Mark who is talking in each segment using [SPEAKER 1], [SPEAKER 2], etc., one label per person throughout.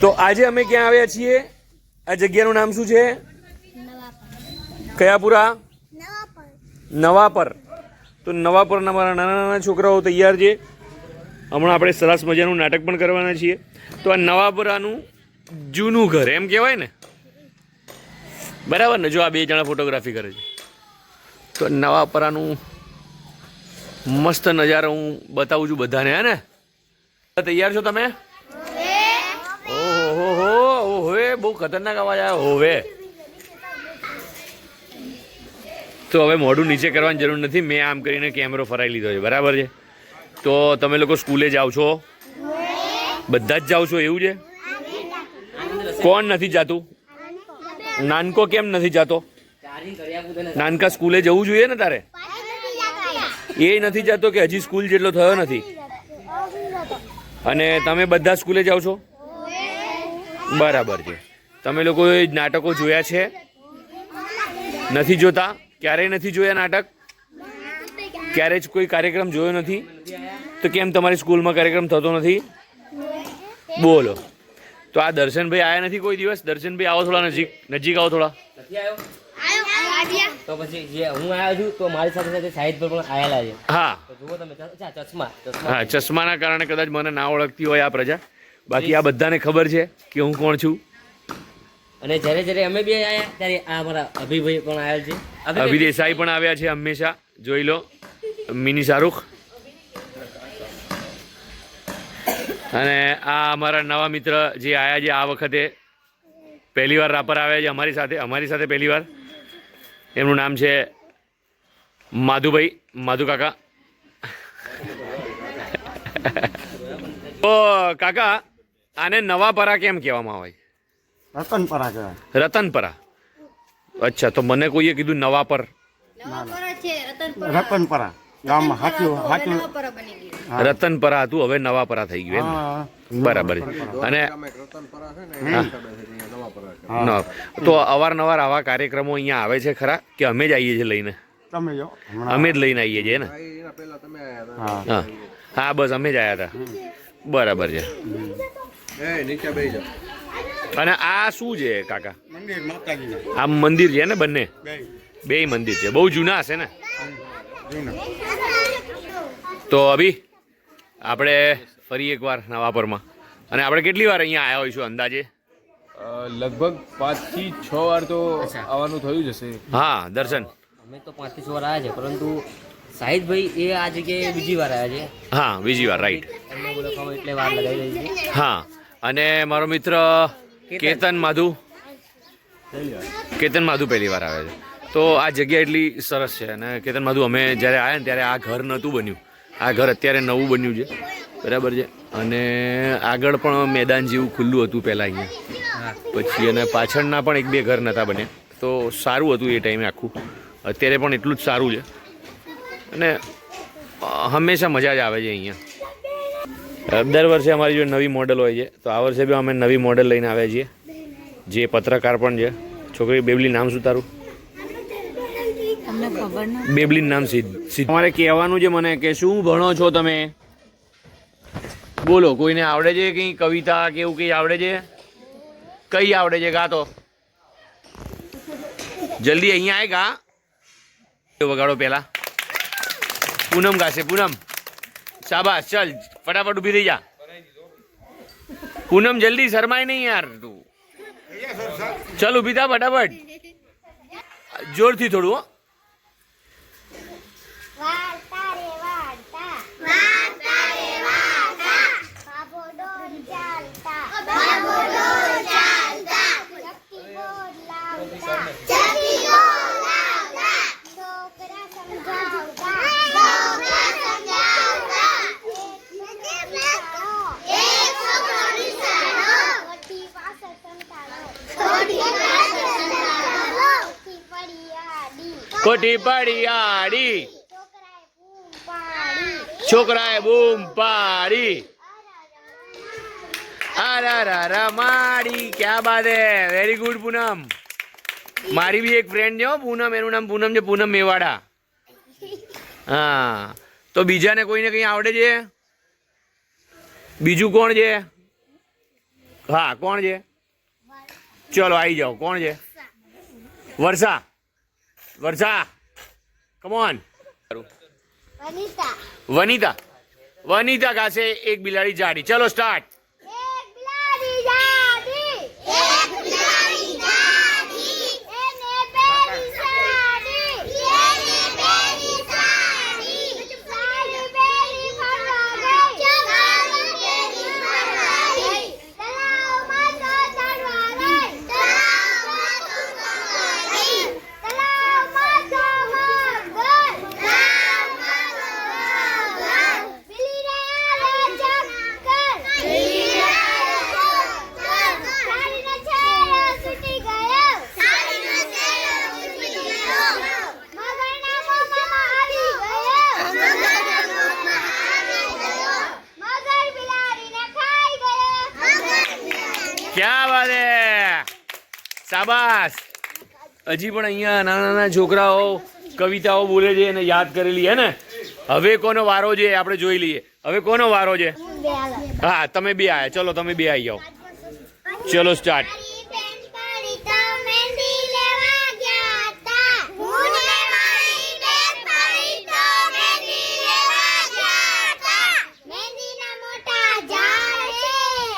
[SPEAKER 1] તો આજે અમે ક્યાં આવ્યા છીએ? આ જગ્યાનું નામ શું છે? કયાપુરા? નવાપર. તો નવાપરના મારા નાના નાના છોકરાઓ તૈયાર છે. હમણાં આપણે સરસ મજાનું નાટક પણ કરવાના છીએ. તો આ નવાપરાનું જૂનું ઘર એમ કહેવાય ને, બરાબર ને? જો આ બે જણા ફોટોગ્રાફી કરે છે. તો નવાપરાનું મસ્ત નજારો હું બતાવું છું બધાને, હે ને? તૈયાર છો તમે? ઓહો ઓહે, બહુ ખતરનાક અવાજ આવ્યો હોવે. તો હવે મોઢું નીચે કરવાની જરૂર નથી, મેં આમ કરીને કેમેરો ફરાઈ લીધો છે, બરાબર છે? તો તમે લોકો સ્કૂલે જાઓ છો? બધા જ જાઓ છો એવું છે? કોણ નથી જાતું? નાનકો કેમ નથી જાતો? નાનકા સ્કૂલે જવું જોઈએ ને તારે? એ નથી જાતો કે હજી સ્કૂલ જેટલો થયો નથી? અને તમે બધા સ્કૂલે જાઓ છો? બરાબર છે. તમે લોકોએ નાટકો જોયા છે? નથી જોતા? ક્યારેય નથી જોયા નાટક? ક્યારેય જ કોઈ કાર્યક્રમ જોયો નથી? તો કેમ તમારી સ્કૂલમાં કાર્યક્રમ થતો નથી? બોલો. તો આ દર્શનભાઈ આયા નથી કોઈ દિવસ? દર્શનભાઈ આવો થોડા નજીક, નજીક આવો થોડા.
[SPEAKER 2] તો પછી જે હું આવ્યો છું તો મારી સાથે સાથે સાહિદ પર પણ આયેલા છે.
[SPEAKER 1] હા
[SPEAKER 2] જુઓ તમે, ચશ્મા.
[SPEAKER 1] હા, ચશ્માના કારણે કદાચ મને ના ઓળખતી હોય આ પ્રજા, બાકી આ બધાને ખબર છે કે હું કોણ છું.
[SPEAKER 2] અને જ્યારે જ્યારે અમે બે આવ્યા ત્યારે આ અમારા અભિભાઈ પણ આવ્યા છે.
[SPEAKER 1] અભિ દેસાઈ પણ આવ્યા છે હંમેશા, જોઈ લો. મિની શાહરૂખ. અને આ અમારા નવા મિત્ર જે આવ્યા છે આ વખતે પહેલી વાર રાપર આવ્યા છે અમારી સાથે પહેલી વાર. એમનું નામ છે માધુભાઈ, માધુ કાકા. તો કાકા, આને નવાપરા કેમ કહેવામાં આવે?
[SPEAKER 3] રતનપરા કહેવાય.
[SPEAKER 1] રતનપરા. અચ્છા, તો મને કોઈએ કીધું નવાપર.
[SPEAKER 3] રતનપરા ગામમાં સાચું
[SPEAKER 1] રતનપરા હતું, હવે નવાપરા થઈ ગયું એમ? બરાબર. અને તો અવારનવાર આવા કાર્યક્રમો અહીંયા આવે છે ખરા કે અમે જ આવીએ છીએ લઈને?
[SPEAKER 3] તમે જો
[SPEAKER 1] અમે જ લઈને આવીએ છીએ ને? હા હા, બસ અમે જ આવ્યા હતા. બરાબર છે. અને આ શું છે કાકા?
[SPEAKER 3] મંદિર માતાજીના.
[SPEAKER 1] આ મંદિર છે ને? બંને બે મંદિર છે. બહુ જૂના હશે ને? તો અભી આપણે ફરી એકવાર નવાપરમાં, અને આપણે કેટલી વાર અહીંયા આવ્યા હોઈશું અંદાજે?
[SPEAKER 4] લગભગ 5 થી 6 વાર તો આવવાનું થયું જ હશે.
[SPEAKER 1] હા દર્શન,
[SPEAKER 2] અમે તો 5 થી 6 વાર આવ્યા છે, પરંતુ સાહિદભાઈ એ આ જગ્યાએ બીજી વાર આવ્યા છે.
[SPEAKER 1] હા બીજી વાર, રાઈટ.
[SPEAKER 2] એમને બોલાવવામાં એટલે વાર લગાવી રહી છે.
[SPEAKER 1] હા, અને મારો મિત્ર કેતન માધુ પહેલી વાર આવે છે. તો આ જગ્યા એટલી સરસ છે. અને કેતન માધુ, અમે જ્યારે આવ્યા ને ત્યારે આ ઘર નહોતું બન્યું. આ ઘર અત્યારે નવું બન્યું છે, બરાબર છે. અને આગળ પણ મેદાન જેવું ખુલ્લું હતું પહેલાં અહીંયા, પછી અને પાછળના પણ 1-2 ઘર નહોતા બન્યા. તો સારું હતું એ ટાઈમે આખું. અત્યારે પણ એટલું જ સારું છે. અને હંમેશા મજા જ આવે છે અહીંયા. દર વર્ષે અમારી જો નવી મોડલ હોય છે, તો આ વર્ષે બી અમે નવી મોડલ લઈને આવ્યા છીએ, જે પત્રકાર પણ છે. છોકરી બેબલી, નામ શું તારું? બેબલીન નામ સિદ્ધ. તમારે કહેવાનું છે મને કે શું ભણો છો તમે? બોલો. કોઈને આવડે છે કંઈ કવિતા કે એવું કંઈ આવડે છે? કઈ આવડે છે? ગા તો જલ્દી અહીંયા આવે, ગા. વગાડો પહેલા. પૂનમ ગાશે. પૂનમ, શાબાશ. ચલ ફટાફટ ઊભી થઈ જા. પૂનમ જલ્દી, શરમાય નહીં યાર તું. ચલ ઊભી થા ફટાફટ, જોરથી થોડું. હો, કોઠી પડી આડી, છોકરાએ બૂમ પાડી, અરે માડી. ક્યાં બાત હે, વેરી ગુડ પૂનમ. મારી બી એક ફ્રેન્ડ છે પૂનમ, એનું નામ પૂનમ છે, પૂનમ મેવાડા. હા, તો બીજાને કોઈને કંઈ આવડે છે? બીજું કોણ છે? હા કોણ છે? ચલો આવી જાઓ. કોણ છે? વર્ષા. વર્ષા કમ ઓન.
[SPEAKER 5] વનિતા.
[SPEAKER 1] વનિતા. વનિતા પાસે એક બિલાડી જાડી. ચલો સ્ટાર્ટ.
[SPEAKER 5] એક બિલાડી જાડી. એક બિલાડી જાડી. એને પહેરી સાડી. એને પહેરી સાડી. સાડી પહેરી ફરવા ગઈ. સાડી પહેરી ફરવા ગઈ. તળાવમાં તો તરવા ગઈ. તળાવમાં તો તરવા ગઈ. તળાવમાં તો વાવ ગઈ. તળાવમાં તો વાવ ગઈ. બિલીને આલે ચક્કર. બિલીને આલે ચક્કર. સાડીનો છેડો છૂટી ગયો. સાડીનો છેડો છૂટી ગયો. મગરના મોંમાં આવી ગયો. મગરના મોંમાં આવી ગયો. મગર બિલાડીને ખાઈ ગયો. મગર બિલાડીને
[SPEAKER 1] ક્યાં વાત હે, શાબાશ. હજી પણ અહીંયા નાના નાના છોકરાઓ કવિતાઓ બોલે છે અને યાદ કરેલી હે ને. હવે કોનો વારો છે આપણે જોઈ લઈએ. હવે કોનો વારો છે? હા તમે બે આયા. ચલો તમે બે આવી જાઓ. ચલો સ્ટાર્ટ.
[SPEAKER 5] મારી બેન પડી તો મહેંદી લેવા ગયા હતા. હું ને મારી બેન પડી તો મહેંદી લેવા ગયા હતા. મહેંદીના મોટા ઝાડ છે,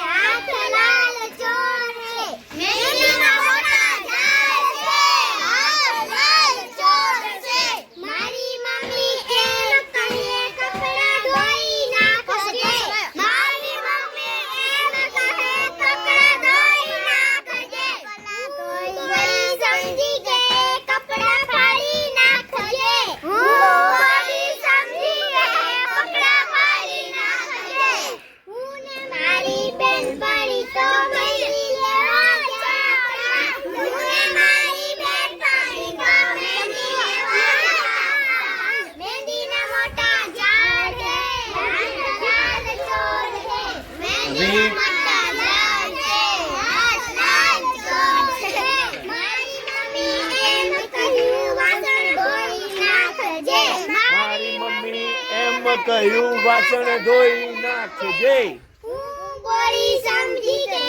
[SPEAKER 5] હાથ લાલ ચોર છે. મહેંદીના મોટા ઝાડ છે, હાથ લાલ ચોર છે. મારી મમ્મી એમ કહે કપડાં ધોઈ નાખજે. મારી મમ્મી એમ કહે કપડાં ધોઈ નાખજે. હું બળી સમજી કે કપડાં ફાડી નાખજે. હું બળી સમજી કે કપડાં ફાડી નાખજે. હું ને મારી બેન પડી તો મહેંદી લેવા ગયા હતા. હું ને મારી બેન પડી તો મહેંદી લેવા ગયા હતા. મહેંદીના મોટા ઝાડ છે, હાથ લાલ ચોર છે. મહેંદીના મોટા ઝાડ છે, હાથ લાલ ચોર છે. મારી મમ્મી એમ કહ્યું વાસણ ધોઈ નાખજે.
[SPEAKER 1] મારી મમ્મી એમ કહ્યું વાસણ ધોઈ નાખજે.
[SPEAKER 5] હું બોલી સમજી કે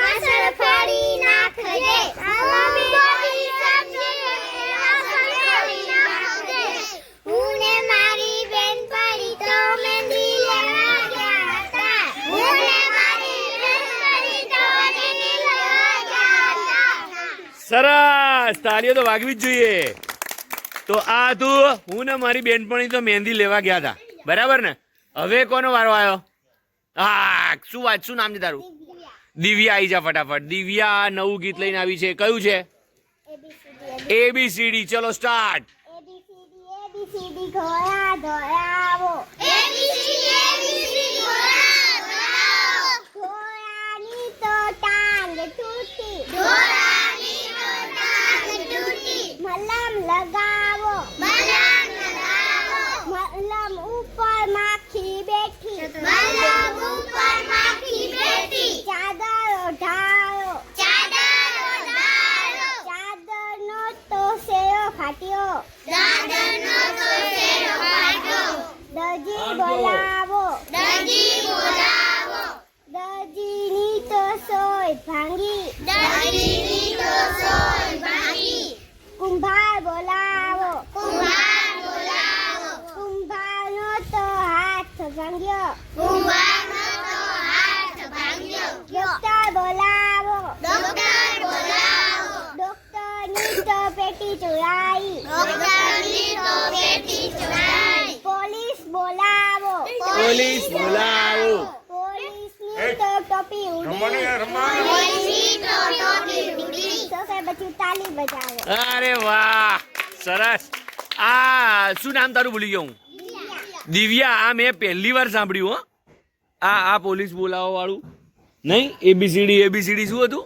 [SPEAKER 5] વાસણ ફાડી નાખજે. મમ્મી બોલી સમજી કે વાસણ ફાડી નાખજે. હું ને મારી બેન પડી તો મહેંદી લેવા ગયા હતા. હું ને મારી બેન પડી તો મહેંદી લેવા ગયા હતા.
[SPEAKER 1] સરસ. તાળીઓ તો વાગવી જ જોઈએ. તો આ તું હું ને મારી બેનપણી તો મહેંદી લેવા ગયા હતા. બરાબર ને? હવે કોનો વારો આવ્યો? હા શું નામ છે તારું? દિવ્યા. આવી જા ફટાફટ. દિવ્યા નવું ગીત લઈને આવી છે. કયું છે? ABCD. ચલો સ્ટાર્ટ.
[SPEAKER 5] ABCD ઘોડા દોડાવો. ABCD ઘોડા દોડાવો. ઘોડાની તો ટાંગ તૂટી. ઘોડાની તો ટાંગ તૂટી. મલમ લગાવો. મલમ લગાવો. મલમ ઉપર માખી બેઠી. મલમ ઉપર માખી બેઠી. ચાદર ઓઢાવો. ચાદર ઓઢાવો. ચાદરનો તો શેરો ફાટ્યો. ચાદરનો તો શેરો ફાટ્યો. દરજી બોલાવો. દરજી બોલાવો. દરજીની તો સોય ભાંગી. દરજીની તો સોય ભાંગી. કુંભાર બોલાવો. કુંભાર બોલાવો. કુંભારનો તો હાથ ભાંગ્યો. કુંભારનો તો હાથ ભાંગ્યો. ડોક્ટર બોલાવો. ડોક્ટર બોલાવો. ડોક્ટરની તો પેટી ચોરાઈ. ડોક્ટરની તો પેટી ચોરાઈ. પોલીસ બોલાવો.
[SPEAKER 1] પોલીસ બોલાવો.
[SPEAKER 5] પોલીસની તો ટોપી ઉડી. પોલીસની તો ટોપી ઉડી. તો કે બચ્ચું તાલી બજાવો.
[SPEAKER 1] અરે વાહ સરસ. આ શું નામ તારું? ભૂલી ગયો હું. દિવ્યા. આ મેં પહેલી વાર સાંભળ્યું હો. આ પોલીસ બોલાવો વાળું નહીં. ABCD શું હતું?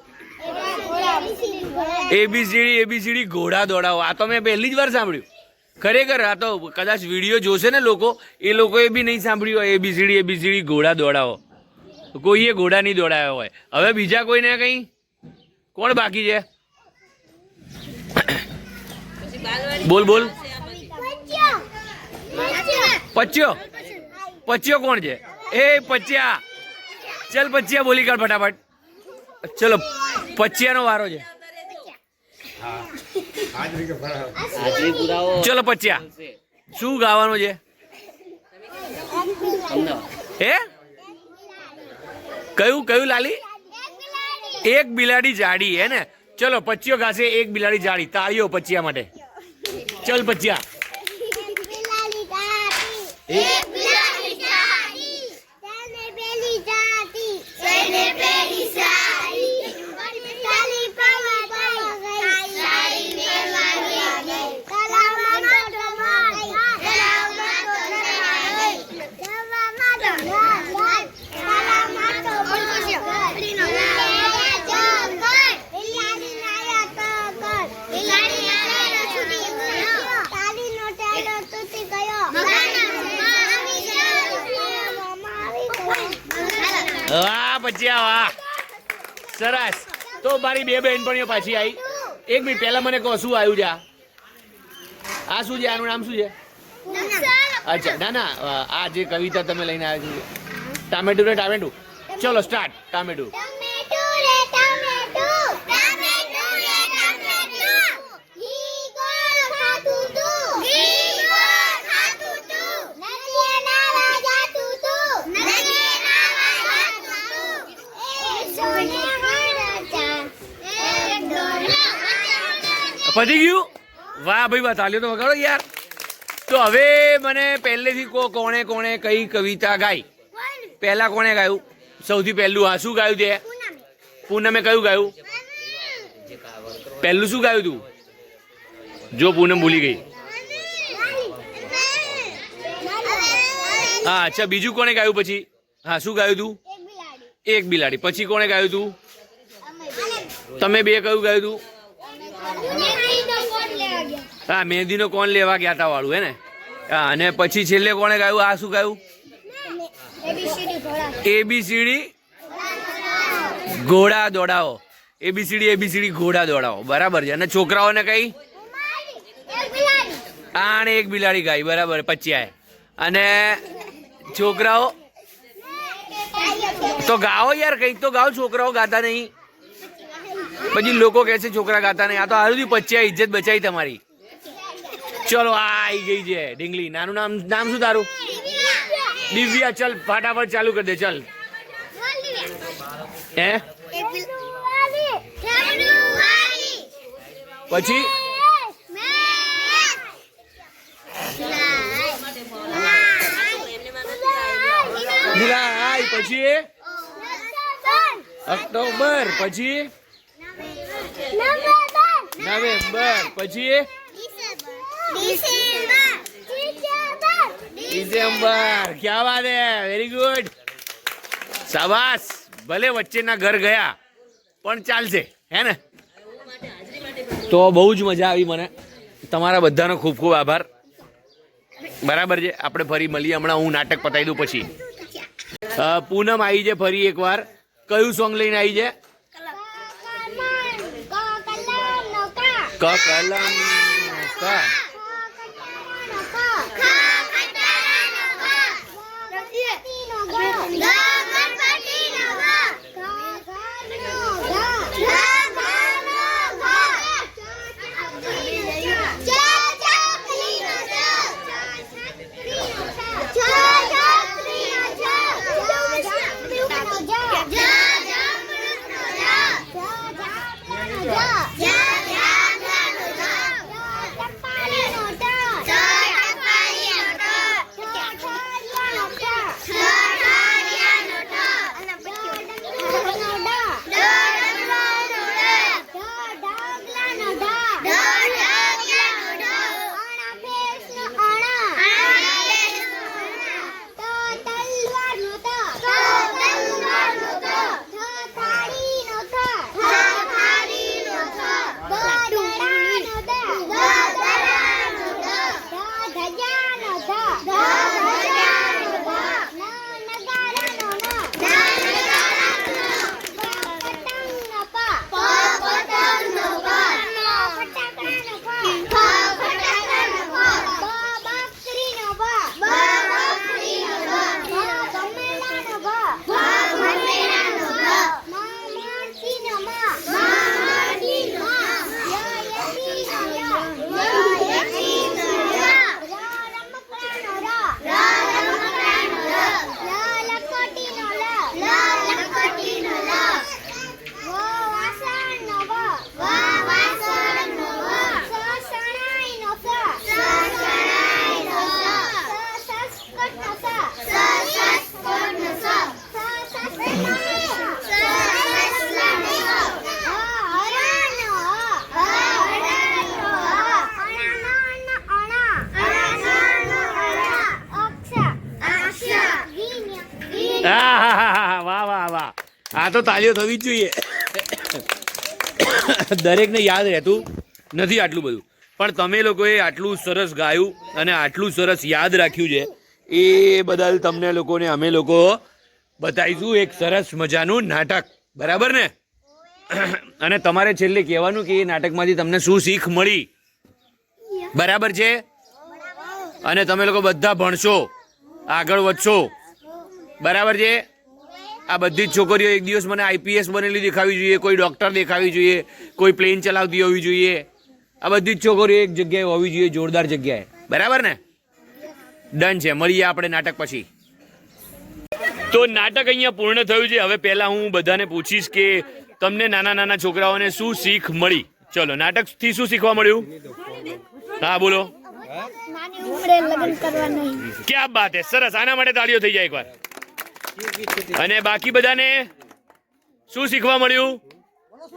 [SPEAKER 1] ABCD ઘોડા દોડાવો. આ તો મેં પહેલી જ વાર સાંભળ્યું. ખરેખર આ તો કદાચ વિડીયો જોશે ને લોકો, એ લોકોએ બી નહીં સાંભળ્યું હોય. ABCD ઘોડા દોડાવો. કોઈએ ઘોડા નહીં દોડાવ્યો હોય. હવે બીજા કોઈને કંઈ કોણ બાકી છે? બોલ બોલ. પચ્યો કોણ છે? એ પચ્યા. ચલ પચ્યા બોલી કાઢ ફટાફટ. ચલો પચ્યાનો વારો છે.
[SPEAKER 2] હાજરી પુરાવો
[SPEAKER 1] ચલો પચ્યા, શું ગાવાનું છે?
[SPEAKER 2] અમદાવાદ.
[SPEAKER 1] હે કયું કયું લાલી? એક બિલાડી જાડી, હે ને? ચલો પચ્યો ગાશે એક બિલાડી જાડી. તાળીઓ પચ્યા માટે. ચલ પચ્યા.
[SPEAKER 5] એક બિલાડી જાડી, તેને પેલી જાતી, તેને પેલી સાડી, ચાલી પાવા ગઈ, સાડી મેળવા ગઈ, તલાવમાં તો ગઈ, તલાવમાં તો ગઈ, તલાવમાં તો ગઈ, તલાવમાં તો ગઈ, બિલાડી નાયા તો ગઈ, બિલાડી નાયા તો છૂટી ગયો, તાલીનો ટેડો તૂટી ગયો,
[SPEAKER 1] વાહ પચ્યા વાહ, સરસ. તો મારી બે બહેનપણીઓ પાછી આવી. એક મિનિટ પહેલા મને કહો શું આવ્યું છે? આ શું છે? આનું નામ શું છે? અચ્છા ના ના, આ જે કવિતા તમે લઈને આવ્યા છો, ટામેટું ને ટામેટું. ચલો સ્ટાર્ટ. ટામેટું.
[SPEAKER 5] ટમેટું રે ટમેટું, ટમેટું રે ટમેટું, ઘી ગોળ ખાતું તું, ઘી ગોળ ખાતું તું, નદીએ નાવા જાતું તું, નદીએ નાવા જાતું તું, એક સોને હરચા, એક ડોલા
[SPEAKER 1] પતી ગયું? વાહ ભાઈ વાહ, તાલીઓ તો વગાડો યાર. તો હવે મને પહેલેથી કહો કોણે કોણે કઈ કવિતા ગાઈ? પહેલા કોણે ગાયું? સૌથી પહેલું હા શું ગાયું છે? પૂનમે કયું ગાયું? પહેલું શું ગાયું તું? જો પૂનમ ભૂલી ગઈ. હા અચ્છા, બીજું કોણે ગાયું પછી? હા શું ગાયું તું? એક બિલાડી. પછી કોણે ગાયું તું? તમે બે કયું ગાયું તું? હા મહેંદીનો કોણ લેવા ગયા હતા વાળું, હે ને? હા અને પછી છેલ્લે કોણે ગાયું? આ શું ગાયું? એબીસીડી ઘોડા દોડાવો. એબીસીડી ઘોડા દોડાવો, બરાબર છે. અને છોકરાઓને કઈ? આને એક બિલાડી ગાઈ, બરાબર પચ્યા. અને છોકરાઓ તો ગાઓ યાર, કંઈક તો ગાઓ. છોકરાઓ ગાતા નહીં, પછી લોકો કહે છે છોકરા ગાતા નહીં. આ તો હારું પચ્યા, ઇજ્જત બચાવી તમારી. ચલો આ આવી ગઈ છે ઢીંગલી. નાનું નામ શું તારું? દિવ્યા. ચલ ફટાફટ ચાલુ કરી દે. ચલ હે પછી જુલાઈ, પછી ઓક્ટોબર, પછી નવેમ્બર, પછી ડિસેમ્બર. ક્યાં વાત હે, વેરી ગુડ, શાબાશ. ભલે વચ્ચેના ઘર ગયા પણ ચાલશે, હે ને? તો બહુ જ મજા આવી મને. તમારા બધાનો ખૂબ ખૂબ આભાર. બરાબર છે, આપણે ફરી મળીએ હમણાં. હું નાટક પતાવી દઉં પછી. પૂનમ આવી છે ફરી એકવાર. કયું સોંગ લઈને આવી છે? ક કલમ કા. આ તો તાલીઓ થવી જ જોઈએ. દરેકને યાદ રહેતું નથી આટલું બધું, પણ તમે લોકોએ આટલું સરસ ગાયું અને આટલું સરસ યાદ રાખ્યું છે એ બદલ તમને લોકોને અમે લોકો બતાવીશું એક સરસ મજાનું નાટક. બરાબર ને? અને તમારે છેલ્લે કહેવાનું કે એ નાટકમાંથી તમને શું શીખ મળી. બરાબર છે? અને તમે લોકો બધા ભણશો, આગળ વધશો. બરાબર છે? આ બધી જ છોકરીઓ એક દિવસ મને આઈપીએસ બનેલી દેખાવી જોઈએ, કોઈ ડૉક્ટર દેખાવી જોઈએ, કોઈ પ્લેન ચલાવતી હોવી જોઈએ. આ બધી જ છોકરીઓ એક જગ્યાએ હોવી જોઈએ, જોરદાર જગ્યાએ. બરાબર ને? ડન છે. મળીએ આપણે નાટક પછી. તો નાટક અહીંયા પૂર્ણ થયું છે. હવે પહેલાં હું બધાને પૂછીશ કે તમને નાના નાના છોકરાઓને શું શીખ મળી. ચલો, નાટકથી શું શીખવા મળ્યું? હા બોલો.
[SPEAKER 5] નાની ઉંમરે લગ્ન કરવા નહીં.
[SPEAKER 1] ક્યાં બાત હે, સરસ. આના માટે તાળીઓ થઈ જાય એકવાર. અને બાકી બધાને શું શીખવા મળ્યું?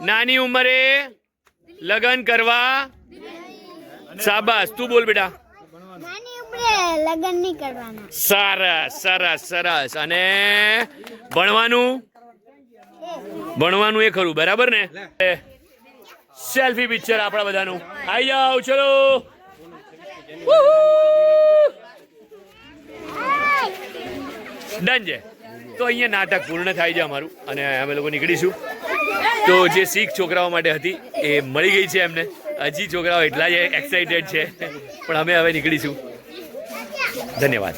[SPEAKER 1] નાની ઉંમરે લગ્ન કરવા. શાબાશ. તું બોલ બેટા.
[SPEAKER 5] નાની ઉંમરે લગ્ન નહીં કરવાના.
[SPEAKER 1] સરસ સરસ સરસ. અને ભણવાનું એ ખરું. બરાબર ને? સેલ્ફી પિક્ચર આપણા બધાનું. આઈ જાઓ, ચલો. ડન છે. તો અહીંયા નાટક પૂર્ણ થાય છે અમારું અને અમે લોકો નીકળીશું. તો જે શીખ છોકરાઓ માટે હતી એ મળી ગઈ છે એમને. હજી છોકરાઓ એટલા જ એક્સાઇટેડ છે, પણ અમે હવે નીકળીશું. ધન્યવાદ.